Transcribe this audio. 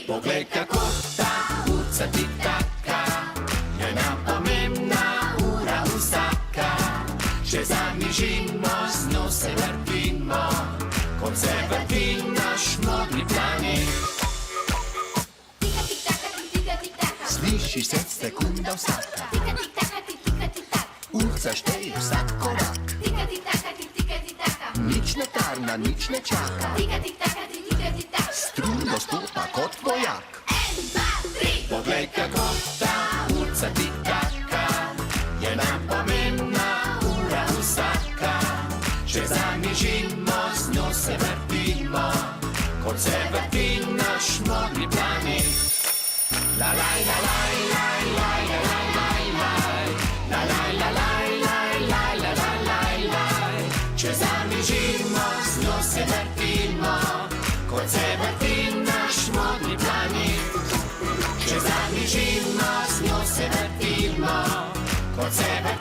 Poglej, kako ta urca tik-taka, je nam pomembna ura vsaka. Če zamižimo, z njo se vrtimo, kot se vrti naš modri planet. Tika tik taka, tika tik taka. Slišiš se sekunda vsaka, Tika tik taka, tika tik tak. urca šteje vsak korak. Tika tik taka, tika tik taka. Nič ne tarna, nič ne čaka, Tika tik taka, tika tik tak. struno stopa kot vojak. 1, 2, 3. Poglej, kako ta urca tik-taka, je nam pomembna ura vsaka. Če zamižimo, z njo se vrtimo, kot se vrti naš modri planet. La la la la la la la la la la la la la la la la la la la. Če zamižimo, z njo se vrtimo, kot se vrti naš modri planet. Če zamižimo, z njo se vrtimo, kot se vrti